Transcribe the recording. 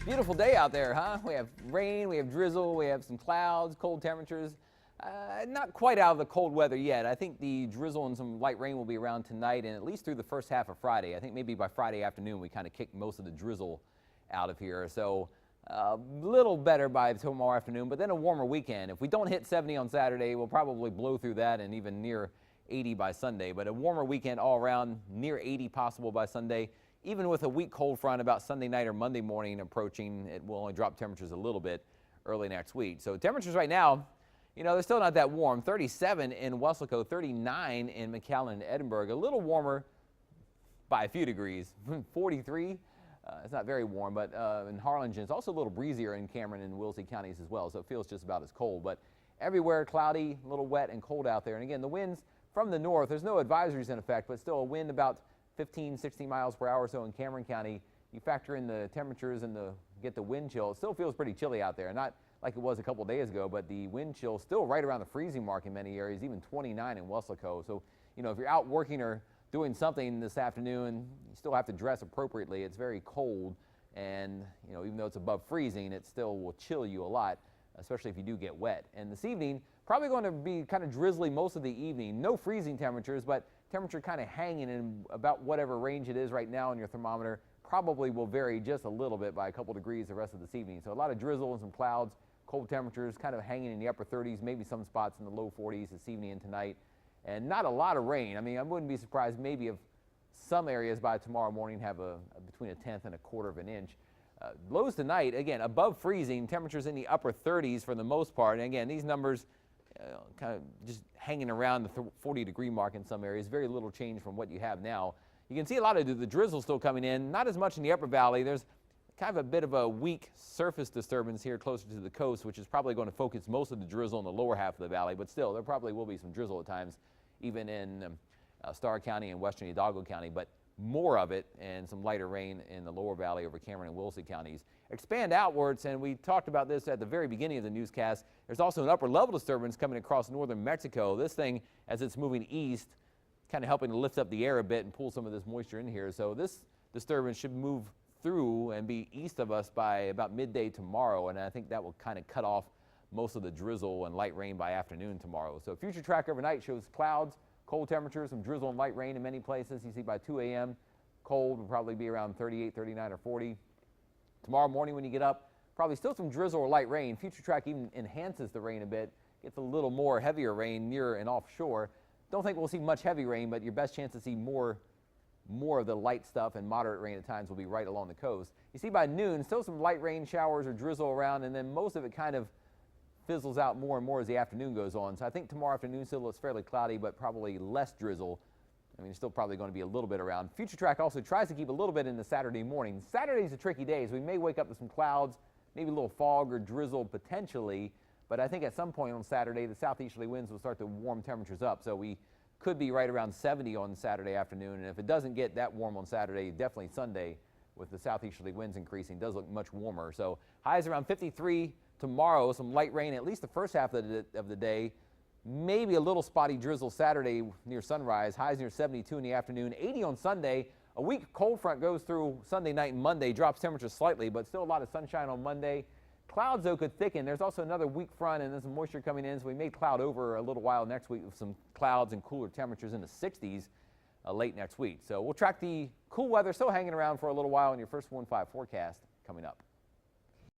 Beautiful day out there, huh? We have rain, we have drizzle, we have some clouds, cold temperatures. Not quite out of the cold weather yet. I think the drizzle and some light rain will be around tonight and at least through the first half of Friday. I think maybe by Friday afternoon we kind of kick most of the drizzle out of here. So a little better by tomorrow afternoon, but then a warmer weekend. If we don't hit 70 on Saturday, we'll probably blow through that and even near 80 by Sunday. But a warmer weekend all around, near 80 possible by Sunday. Even with a weak cold front about Sunday night or Monday morning approaching, it will only drop temperatures a little bit early next week. So temperatures right now, you know, they're still not that warm. 37 in Weslaco, 39 in McAllen and Edinburg. A little warmer by a few degrees. 43, it's not very warm, but in Harlingen, it's also a little breezier in Cameron and Wilsey counties as well, so it feels just about as cold. But everywhere cloudy, a little wet and cold out there. And again, the winds from the north, there's no advisories in effect, but still a wind about 15, 16 miles per hour or so in Cameron County. You factor in the temperatures and get the wind chill. It still feels pretty chilly out there. Not like it was a couple days ago, but the wind chill still right around the freezing mark in many areas, even 29 in Weslaco. So, you know, if you're out working or doing something this afternoon, you still have to dress appropriately. It's very cold, and, you know, even though it's above freezing, it still will chill you a lot, especially if you do get wet. And this evening, probably going to be kind of drizzly most of the evening. No freezing temperatures, but temperature kind of hanging in about whatever range it is right now on your thermometer. Probably will vary just a little bit by a couple degrees the rest of this evening. So a lot of drizzle and some clouds, cold temperatures kind of hanging in the upper 30s, maybe some spots in the low 40s this evening and tonight. And not a lot of rain. I mean, I wouldn't be surprised maybe if some areas by tomorrow morning have between a tenth and a quarter of an inch. Lows tonight, again, above freezing, temperatures in the upper 30s for the most part. And again, these numbers kind of just hanging around the 40-degree mark in some areas. Very little change from what you have now. You can see a lot of the drizzle still coming in, not as much in the upper valley. There's kind of a bit of a weak surface disturbance here closer to the coast, which is probably going to focus most of the drizzle in the lower half of the valley. But still, there probably will be some drizzle at times, even in Starr County and western Hidalgo County, but more of it and some lighter rain in the lower valley over Cameron and Wilsey counties. Expand outwards, and we talked about this at the very beginning of the newscast. There's also an upper level disturbance coming across northern Mexico. This thing, as it's moving east, kind of helping to lift up the air a bit and pull some of this moisture in here. So this disturbance should move through and be east of us by about midday tomorrow, and I think that will kind of cut off most of the drizzle and light rain by afternoon tomorrow. So future track overnight shows clouds, cold temperatures, some drizzle and light rain in many places. You see by 2 a.m., cold will probably be around 38, 39, or 40. Tomorrow morning when you get up, probably still some drizzle or light rain. Future track even enhances the rain a bit, gets a little more heavier rain near and offshore. Don't think we'll see much heavy rain, but your best chance to see more of the light stuff and moderate rain at times will be right along the coast. You see by noon, still some light rain showers or drizzle around, and then most of it kind of fizzles out more and more as the afternoon goes on. So I think tomorrow afternoon still looks fairly cloudy, but probably less drizzle. I mean, it's still probably going to be a little bit around. Future track also tries to keep a little bit in the Saturday morning. Saturday's a tricky day, so we may wake up to some clouds, maybe a little fog or drizzle potentially, but I think at some point on Saturday, the southeasterly winds will start to warm temperatures up. So we could be right around 70 on Saturday afternoon, and if it doesn't get that warm on Saturday, definitely Sunday with the southeasterly winds increasing does look much warmer. So highs around 53 tomorrow, some light rain at least the first half of the day, maybe a little spotty drizzle Saturday near sunrise, highs near 72 in the afternoon, 80 on Sunday. A weak cold front goes through Sunday night and Monday, drops temperatures slightly, but still a lot of sunshine on Monday. Clouds, though, could thicken. There's also another weak front and then some moisture coming in, so we may cloud over a little while next week with some clouds and cooler temperatures in the 60s late next week. So we'll track the cool weather still hanging around for a little while in your first 1-5 forecast coming up.